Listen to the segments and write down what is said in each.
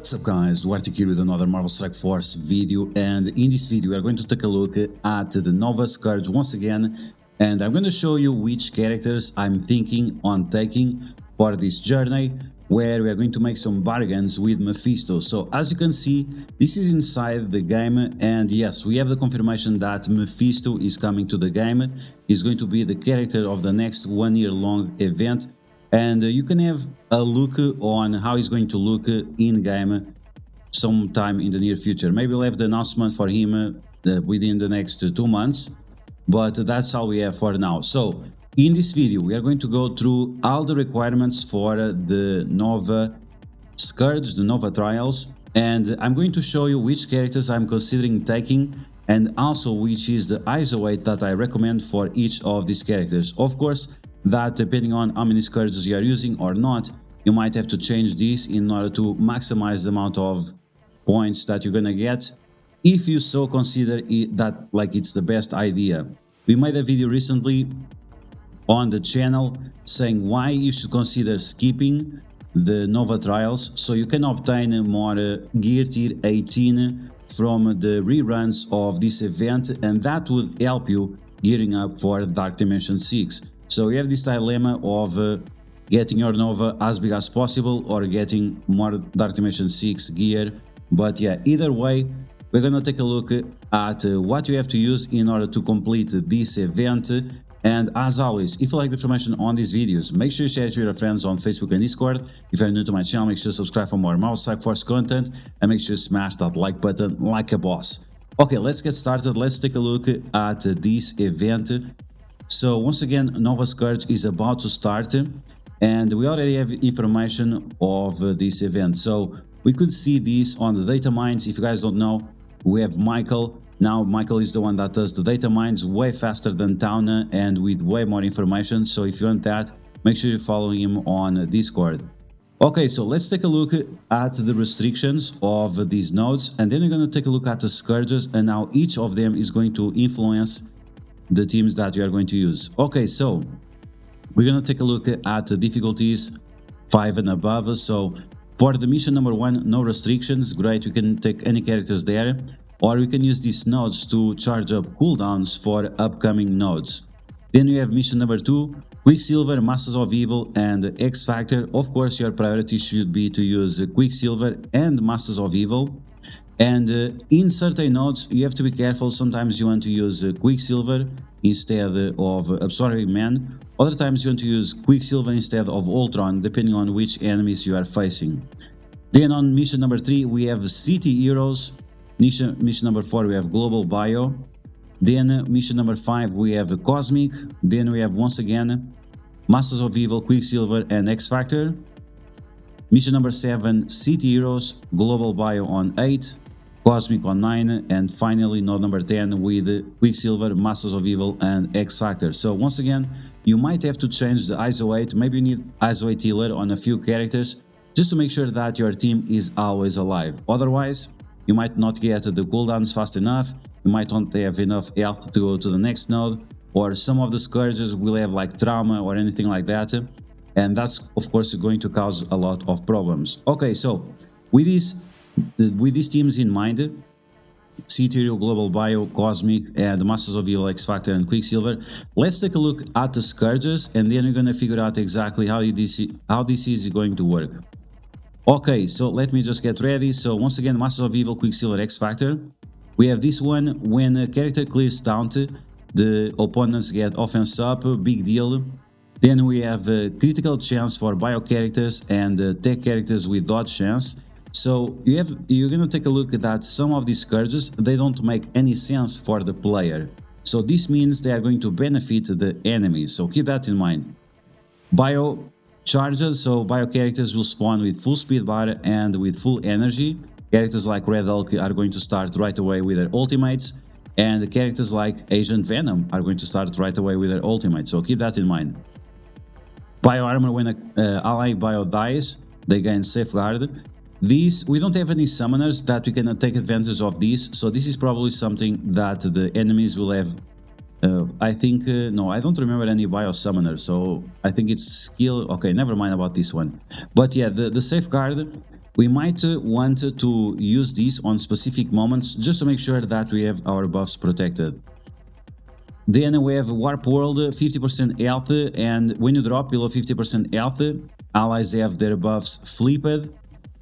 What's up guys, DuArktik here with another Marvel Strike Force video, and in this video we are going to take a look at the Nova Scourge once again, and I'm going to show you which characters I'm thinking on taking for this journey, where we are going to make some bargains with Mephisto. So as you can see, this is inside the game, and yes, we have the confirmation that Mephisto is coming to the game. He's going to be the character of the next 1 year long event. And you can have a look on how he's going to look in-game sometime in the near future. Maybe we'll have the announcement for him within the next 2 months, but that's all we have for now. So, in this video, we are going to go through all the requirements for the Nova Scourge, the Nova Trials, and I'm going to show you which characters I'm considering taking, and also which is the ISO weight that I recommend for each of these characters. Of course, that depending on how many Scourges you are using or not, you might have to change this in order to maximize the amount of points that you're gonna get, if you so consider it that like it's the best idea. We made a video recently on the channel saying why you should consider skipping the Nova Trials so you can obtain more gear tier 18 from the reruns of this event, and that would help you gearing up for Dark Dimension 6. So we have this dilemma of getting your Nova as big as possible or getting more Dark Dimension 6 gear. But yeah, either way, we're gonna take a look at what you have to use in order to complete this event. And as always, if you like the information on these videos, make sure you share it with your friends on Facebook and Discord. If you're new to my channel, make sure to subscribe for more Marvel Strike Force content, and make sure to smash that like button like a boss. Okay, let's get started. Let's take a look at this event. So once again, Nova Scourge is about to start, and we already have information of this event. So we could see this on the data mines. If you guys don't know, we have Michael. Now Michael is the one that does the data mines way faster than Tauna and with way more information. So if you want that, make sure you follow him on Discord. Okay, so let's take a look at the restrictions of these nodes, and then we're going to take a look at the Scourges and how each of them is going to influence the teams that we are going to use. Okay, so we're gonna take a look at the difficulties 5 and above. So for the mission number 1, no restrictions, great, we can take any characters there, or we can use these nodes to charge up cooldowns for upcoming nodes. Then we have mission number 2, Quicksilver, Masters of Evil, and X Factor. Of course, your priority should be to use Quicksilver and Masters of Evil. And in certain nodes, you have to be careful. Sometimes you want to use Quicksilver instead of Absorbing Man. Other times you want to use Quicksilver instead of Ultron, depending on which enemies you are facing. Then on mission number 3, we have City Heroes. Mission number 4, we have Global Bio. Then mission number 5, we have Cosmic. Then we have once again Masters of Evil, Quicksilver, and X Factor. Mission number 7, City Heroes, Global Bio on 8. Cosmic on 9, and finally node number 10 with Quicksilver, Masters of Evil, and X Factor. So once again, you might have to change the ISO weight. Maybe you need ISO weight healer on a few characters just to make sure that your team is always alive. Otherwise, you might not get the cooldowns fast enough, you might not have enough health to go to the next node, or some of the Scourges will have like trauma or anything like that, and that's of course going to cause a lot of problems. Okay, so with these teams in mind, City, Global Bio, Cosmic, and Masters of Evil, X Factor, and Quicksilver, let's take a look at the Scourges, and then we're gonna figure out exactly how this is going to work. Okay, so let me just get ready. So once again, Masters of Evil, Quicksilver, X Factor. We have this one: when a character clears taunt, the opponents get offense up, big deal. Then we have a critical chance for bio characters and tech characters with dodge chance. So you're gonna take a look at that some of these Scourges, they don't make any sense for the player. So this means they are going to benefit the enemy, so keep that in mind. Bio charges, so bio characters will spawn with full speed bar and with full energy. Characters like Red Hulk are going to start right away with their ultimates, and characters like Agent Venom are going to start right away with their ultimates, so keep that in mind. Bio armor, when an ally bio dies, they gain safeguard. These, we don't have any summoners that we can take advantage of these, so this is probably something that the enemies will have. I think, no, I don't remember any bio summoner, so I think it's skill. Okay, never mind about this one. But yeah, the safeguard, we might want to use these on specific moments just to make sure that we have our buffs protected. Then we have Warp World, 50% health, and when you drop below 50% health, allies have their buffs flipped,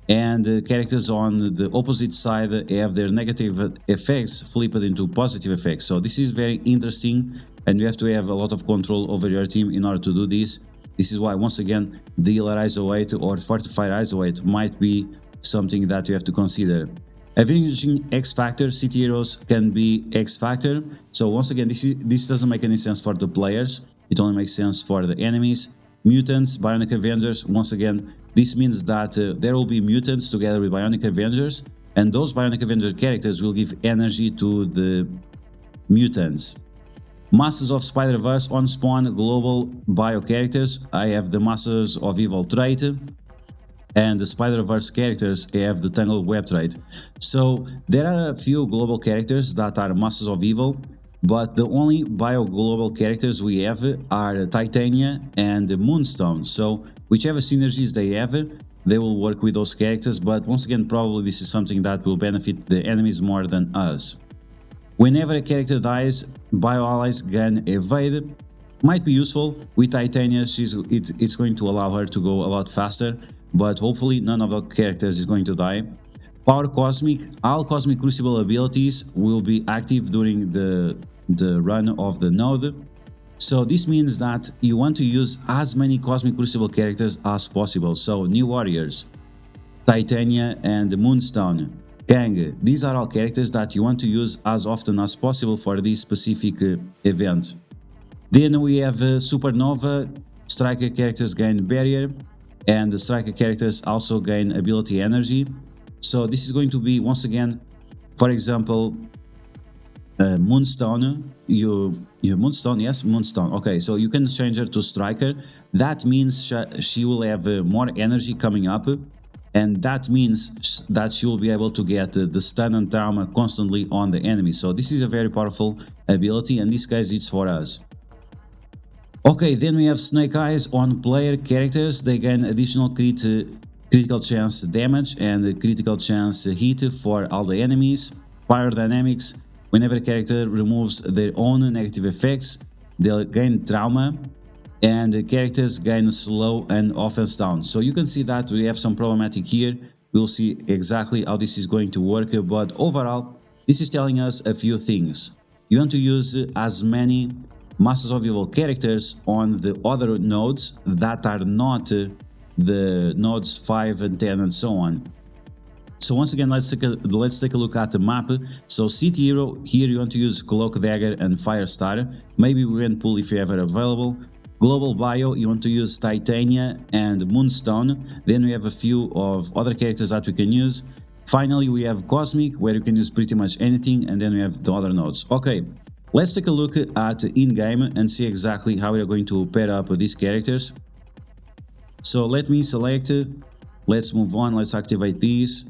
and characters on the opposite side have their negative effects flipped into positive effects. So this is very interesting, and you have to have a lot of control over your team in order to do this. This is why, once again, the Healer Isolate or Fortified Isolate might be something that you have to consider. Avenging X Factor, city heroes can be X Factor. So once again, this doesn't make any sense for the players. It only makes sense for the enemies. Mutants, Bionic Avengers. Once again, this means that there will be mutants together with Bionic Avengers, and those Bionic Avenger characters will give energy to the mutants. Masters of Spider-Verse on spawn global bio characters. I have the Masters of Evil trait, and the Spider-Verse characters have the Tangled Web trait. So there are a few global characters that are Masters of Evil, but the only bio-global characters we have are Titania and Moonstone. So whichever synergies they have, they will work with those characters, but once again, probably this is something that will benefit the enemies more than us. Whenever a character dies, bio-allies gain Evade. Might be useful. With Titania, it's going to allow her to go a lot faster, but hopefully none of the characters is going to die. Power Cosmic. All Cosmic Crucible abilities will be active during the run of the node. So this means that you want to use as many Cosmic Crucible characters as possible. So New Warriors, Titania and Moonstone, Gang. These are all characters that you want to use as often as possible for this specific event. Then we have Supernova. Striker characters gain Barrier, and the Striker characters also gain Ability Energy. So this is going to be, once again, for example, Moonstone. Moonstone, yes, Moonstone. Okay, so you can change her to Striker. That means she will have more energy coming up, and that means that she will be able to get the stun and trauma constantly on the enemy. So this is a very powerful ability, and this case it's for us. Okay, then we have Snake Eyes on player characters. They gain additional critical chance damage and critical chance hit for all the enemies. Fire Dynamics. Whenever a character removes their own negative effects, they'll gain trauma, and the characters gain slow and offense down. So you can see that we have some problematic here. We'll see exactly how this is going to work, but overall, this is telling us a few things. You want to use as many Masters of Evil characters on the other nodes that are not the nodes 5 and 10 and so on. So once again, let's take a look at the map. So City Hero, here you want to use Cloak Dagger and Firestar. Maybe Wind Pool if you have it available. Global Bio, you want to use Titania and Moonstone. Then we have a few of other characters that we can use. Finally, we have Cosmic, where you can use pretty much anything, and then we have the other nodes. Okay, let's take a look at in-game and see exactly how we are going to pair up these characters. So let me select, let's move on, let's activate these.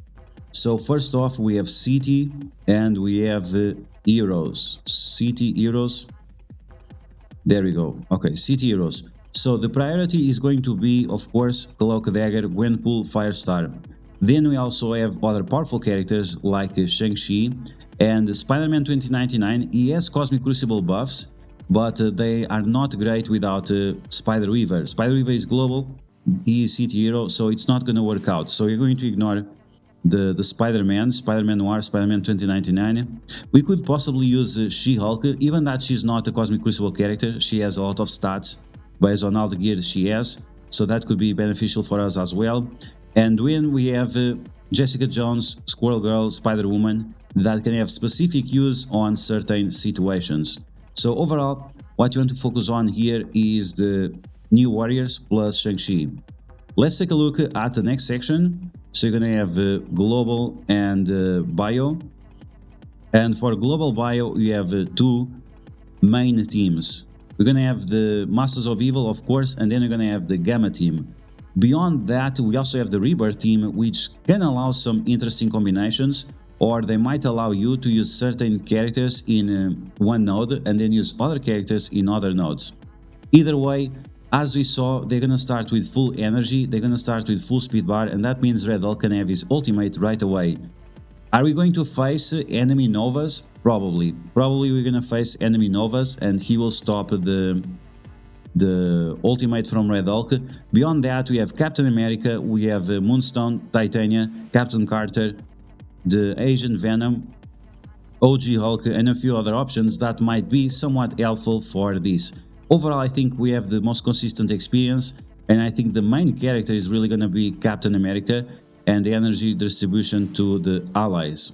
So first off, we have City and we have Heroes. City Heroes. There we go. Okay, City Heroes. So the priority is going to be, of course, Cloak Dagger, Gwenpool, Firestar. Then we also have other powerful characters like Shang-Chi and Spider-Man 2099. He has Cosmic Crucible buffs, but they are not great without Spider-Weaver. Spider-Weaver is global, he is City Hero, so it's not going to work out. So you're going to ignore the Spider-Man Noir, Spider-Man 2099. We could possibly use She-Hulk, even that she's not a Cosmic Crucible character. She has a lot of stats based on all the gear she has, so that could be beneficial for us as well. And when we have Jessica Jones, Squirrel Girl, Spider-Woman, that can have specific use on certain situations. So overall, what you want to focus on here is the New Warriors plus Shang-Chi. Let's take a look at the next section. So you're going to have Global and Bio. And for Global Bio, you have two main teams. We're going to have the Masters of Evil, of course, and then you're going to have the Gamma team. Beyond that, we also have the Rebirth team, which can allow some interesting combinations, or they might allow you to use certain characters in one node and then use other characters in other nodes. Either way, as we saw, they're gonna start with full energy, they're gonna start with full speed bar, and that means Red Hulk can have his ultimate right away. Are we going to face enemy Novas? Probably. Probably we're gonna face enemy Novas and he will stop the ultimate from Red Hulk. Beyond that, we have Captain America, we have Moonstone, Titania, Captain Carter, the Asian Venom, OG Hulk, and a few other options that might be somewhat helpful for this. Overall, I think we have the most consistent experience, and I think the main character is really going to be Captain America and the energy distribution to the allies.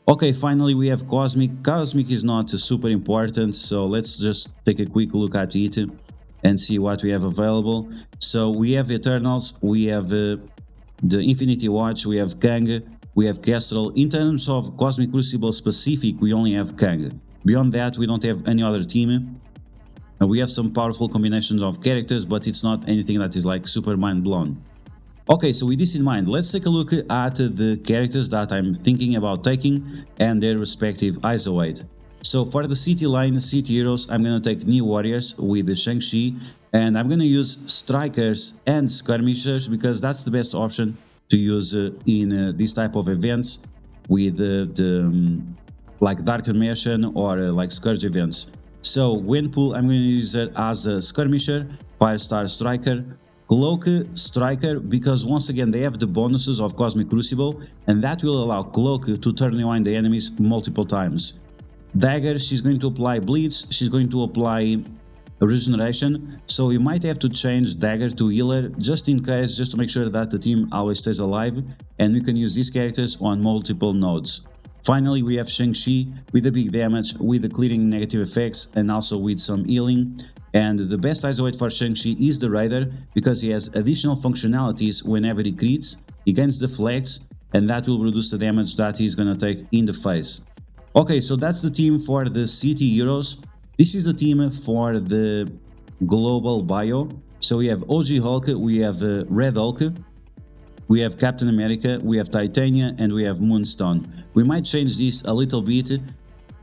Okay, finally we have Cosmic. Cosmic is not super important, so let's just take a quick look at it and see what we have available. So we have Eternals, we have the Infinity Watch, we have Kang, we have Kestrel. In terms of Cosmic Crucible specific, we only have Kang. Beyond that, we don't have any other team. We have some powerful combinations of characters, but it's not anything that is like super mind blown. Okay, so with this in mind, let's take a look at the characters that I'm thinking about taking and their respective ISO weight. So for the city line, city heroes, I'm gonna take New Warriors with the Shang-Chi, and I'm gonna use Strikers and Skirmishers because that's the best option to use in this type of events with like Dark Immersion or like Scourge events. So Gwenpool, I'm gonna use it as a Skirmisher, Firestar Striker, Cloak Striker, because once again they have the bonuses of Cosmic Crucible, and that will allow Cloak to turn rewind the enemies multiple times. Dagger, she's going to apply Bleeds, she's going to apply Regeneration, so you might have to change Dagger to Healer just in case, just to make sure that the team always stays alive, and we can use these characters on multiple nodes. Finally, we have Shang-Chi with the big damage, with the clearing negative effects, and also with some healing. And the best ISO weight for Shang-Chi is the Raider, because he has additional functionalities whenever he crits, he gains deflects, and that will reduce the damage that he's gonna take in the face. Okay, so that's the team for the city heroes. This is the team for the global bio. So we have OG Hulk, we have Red Hulk, we have Captain America, we have Titania, and we have Moonstone. We might change this a little bit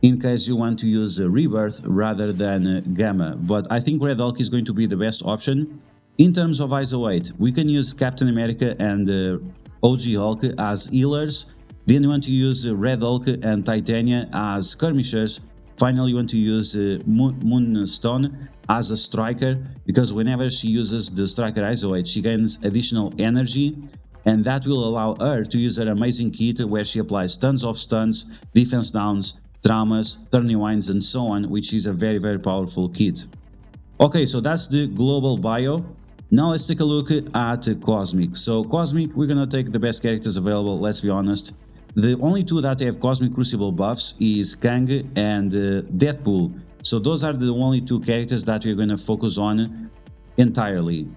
in case you want to use Rebirth rather than Gamma, but I think Red Hulk is going to be the best option. In terms of ISO weight, we can use Captain America and OG Hulk as healers. Then you want to use Red Hulk and Titania as skirmishers. Finally, you want to use Moonstone as a striker, because whenever she uses the striker ISO weight, she gains additional energy, and that will allow her to use her amazing kit where she applies tons of stuns, defense downs, traumas, turn rewinds, and so on, which is a very powerful kit. Okay, so that's the global bio. Now let's take a look at Cosmic. So Cosmic, we're gonna take the best characters available, let's be honest. The only two that have Cosmic Crucible buffs is Kang and Deadpool. So those are the only two characters that we're gonna focus on entirely.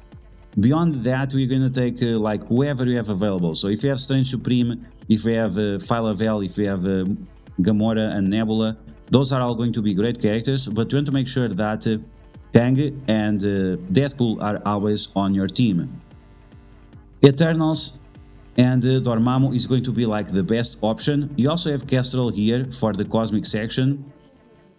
Beyond that, we're gonna take like whoever you have available. So if you have Strange Supreme, if we have Phyla-Vell, if we have Gamora and Nebula, those are all going to be great characters, but you want to make sure that Kang and Deadpool are always on your team. Eternals and Dormammu is going to be like the best option. You also have Kestrel here for the Cosmic section,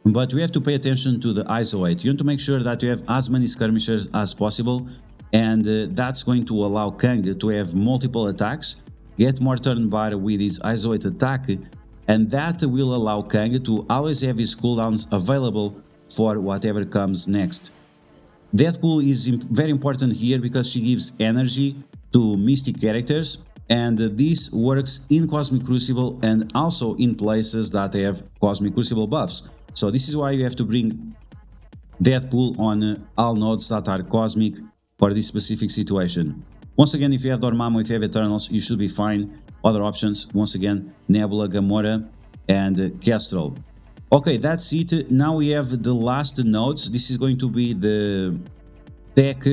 but we have to pay attention to the ISO weight. You want to make sure that you have as many skirmishers as possible, and that's going to allow Kang to have multiple attacks, get more turn bar with his ISO weight attack, and that will allow Kang to always have his cooldowns available for whatever comes next. Deadpool is very important here because she gives energy to mystic characters, and this works in Cosmic Crucible and also in places that have Cosmic Crucible buffs. So this is why you have to bring Deadpool on all nodes that are Cosmic for this specific situation. Once again, if you have Dormammu, if you have Eternals, you should be fine. Other options, once again, Nebula, Gamora, and Kestrel. Okay, that's it. Now we have the last nodes. This is going to be the tech.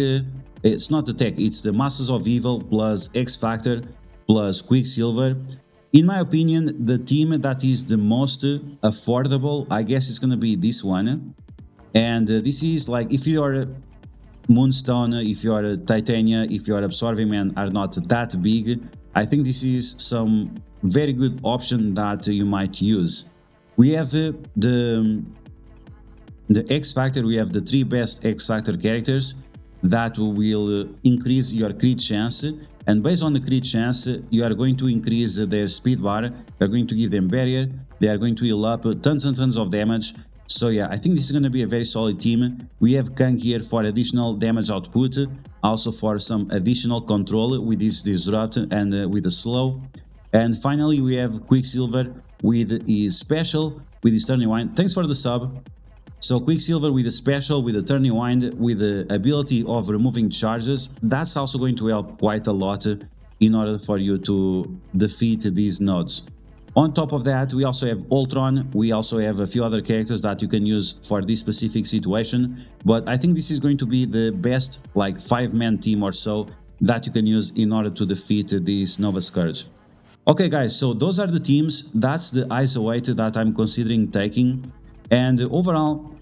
It's not the tech, it's the Masters of Evil plus X Factor plus Quicksilver. In my opinion, the team that is the most affordable, I guess it's gonna be this one. And this is like, if you are Moonstone, if you are Titania, if you are Absorbing Man are not that big, I think this is some very good option that you might use. We have the X Factor, we have the 3 best X Factor characters. that will increase your crit chance, and based on the crit chance you are going to increase their speed bar, you are going to give them barrier, they are going to heal up tons and tons of damage. So yeah, I think this is going to be a very solid team. We have Kang here for additional damage output, also for some additional control with this disrupt and with the slow. And finally we have Quicksilver with his special, with his turning wind. Thanks for the sub. So Quicksilver with a special, with a turning wind, with the ability of removing charges, that's also going to help quite a lot in order for you to defeat these nodes. On top of that, we also have Ultron, we also have a few other characters that you can use for this specific situation, but I think this is going to be the best like 5-man team or so that you can use in order to defeat this Nova Scourge. Okay guys, so those are the teams, that's the isolate that I'm considering taking, and overall,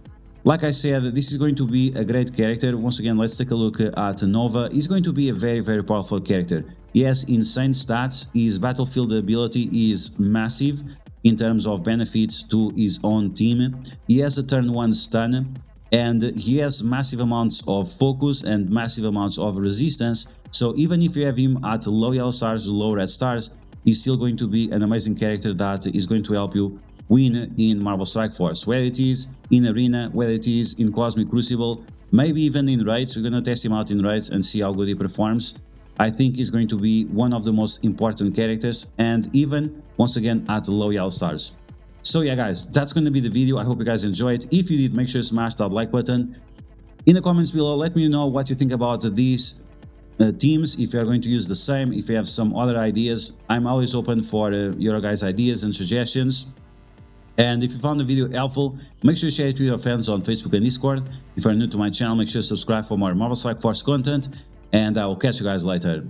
like I said, this is going to be a great character. Once again, let's take a look at Nova. He's going to be a very powerful character. He has insane stats, his battlefield ability is massive in terms of benefits to his own team. He has a turn 1 stun, and he has massive amounts of focus and massive amounts of resistance. So even if you have him at low yellow stars, low red stars, he's still going to be an amazing character that is going to help you win in Marvel Strike Force, whether it is in Arena, whether it is in Cosmic Crucible, maybe even in raids. We're going to test him out in raids and see how good he performs. I think he's going to be one of the most important characters, and even, once again, at low yellow stars. So yeah guys, that's going to be the video. I hope you guys enjoyed. If you did, make sure to smash that like button. In the comments below, let me know what you think about these teams, if you are going to use the same, if you have some other ideas. I'm always open for your guys' ideas and suggestions. And if you found the video helpful, make sure to share it with your friends on Facebook and Discord. If you are new to my channel, make sure to subscribe for more Marvel Strike Force content, and I will catch you guys later.